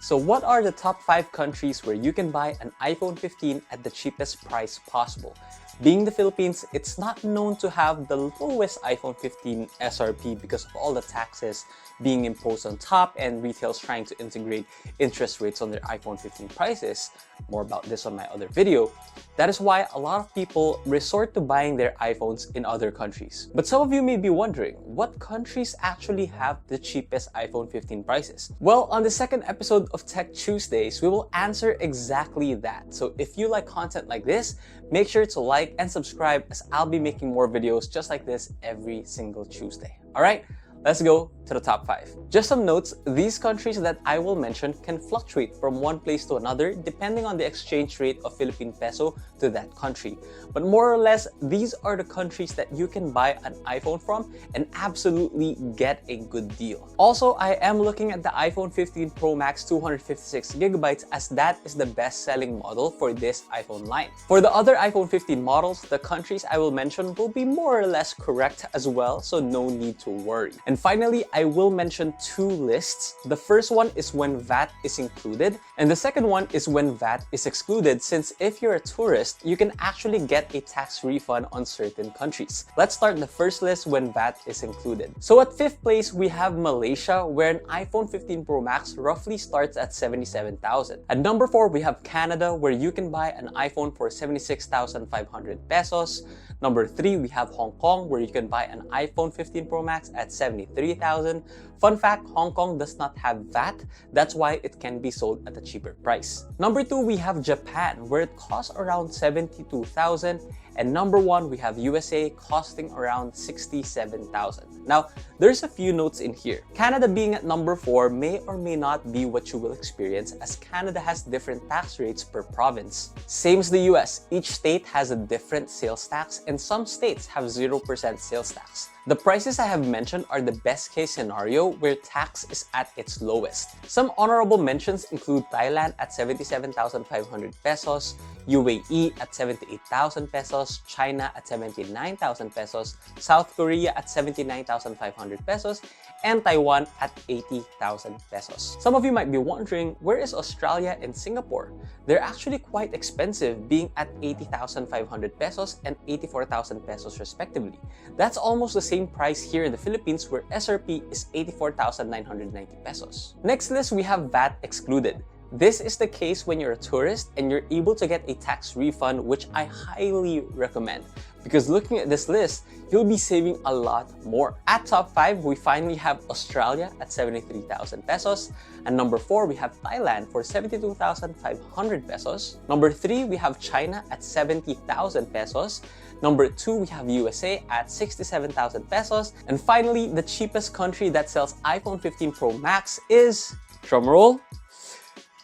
So what are the top 5 countries where you can buy an iPhone 15 at the cheapest price possible? Being the Philippines, it's not known to have the lowest iPhone 15 SRP because of all the taxes being imposed on top and retail's trying to integrate interest rates on their iPhone 15 prices. More about this on my other video. That is why a lot of people resort to buying their iPhones in other countries. But some of you may be wondering, what countries actually have the cheapest iPhone 15 prices? Well, on the second episode of Tech Tuesdays, we will answer exactly that. So if you like content like this, make sure to like and subscribe as I'll be making more videos just like this every single Tuesday. Alright, let's go to the top 5. Just some notes, these countries that I will mention can fluctuate from one place to another depending on the exchange rate of Philippine peso to that country. But more or less, these are the countries that you can buy an iPhone from and absolutely get a good deal. Also, I am looking at the iPhone 15 Pro Max 256GB as that is the best-selling model for this iPhone line. For the other iPhone 15 models, the countries I will mention will be more or less correct as well, so no need to worry. And finally, I will mention 2 lists. The first one is when VAT is included, and the second one is when VAT is excluded, since if you're a tourist, you can actually get a tax refund on certain countries. Let's start the first list when VAT is included. So at 5th place, we have Malaysia, where an iPhone 15 Pro Max roughly starts at 77,000. At number 4, we have Canada, where you can buy an iPhone for 76,500 pesos. Number 3, we have Hong Kong, where you can buy an iPhone 15 Pro Max at 73,000. Fun fact, Hong Kong does not have VAT, that's why it can be sold at a cheaper price. Number 2, we have Japan, where it costs around 72,000. And number 1, we have USA, costing around 67,000. Now, there's a few notes in here. Canada being at number 4 may or may not be what you will experience, as Canada has different tax rates per province. Same as the US, each state has a different sales tax and some states have 0% sales tax. The prices I have mentioned are the best case scenario where tax is at its lowest. Some honorable mentions include Thailand at 77,500 pesos, UAE at 78,000 pesos, China at 79,000 pesos, South Korea at 79,500 pesos, and Taiwan at 80,000 pesos. Some of you might be wondering, where is Australia and Singapore? They're actually quite expensive, being at 80,500 pesos and 84,000 pesos respectively. That's almost the same price here in the Philippines, where SRP is 84,990 pesos. Next list, we have VAT excluded. This is the case when you're a tourist and you're able to get a tax refund, which I highly recommend. Because looking at this list, you'll be saving a lot more. At top 5, we finally have Australia at 73,000 pesos. And number 4, we have Thailand for 72,500 pesos. Number 3, we have China at 70,000 pesos. Number 2, we have USA at 67,000 pesos. And finally, the cheapest country that sells iPhone 15 Pro Max is, drumroll,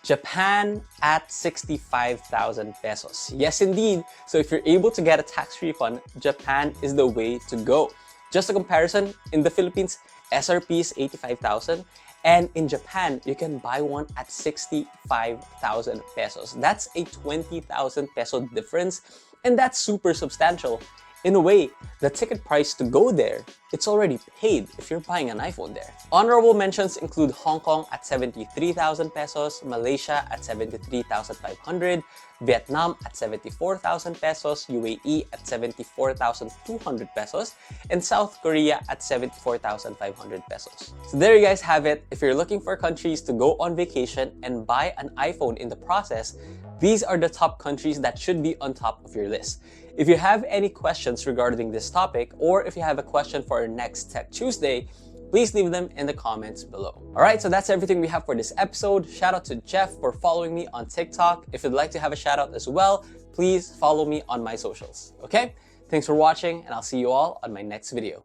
Japan at 65,000 pesos. Yes, indeed. So if you're able to get a tax refund, Japan is the way to go. Just a comparison, in the Philippines, SRP is 85,000, and in Japan, you can buy one at 65,000 pesos. That's a 20,000 peso difference, and that's super substantial. In a way, the ticket price to go there, it's already paid if you're buying an iPhone there. Honorable mentions include Hong Kong at 73,000 pesos, Malaysia at 73,500, Vietnam at 74,000 pesos, UAE at 74,200 pesos, and South Korea at 74,500 pesos. So there you guys have it. If you're looking for countries to go on vacation and buy an iPhone in the process, these are the top countries that should be on top of your list. If you have any questions regarding this topic, or if you have a question for our next Tech Tuesday, please leave them in the comments below. Alright, so that's everything we have for this episode. Shout out to Jeff for following me on TikTok. If you'd like to have a shout out as well, please follow me on my socials. Okay? Thanks for watching, and I'll see you all on my next video.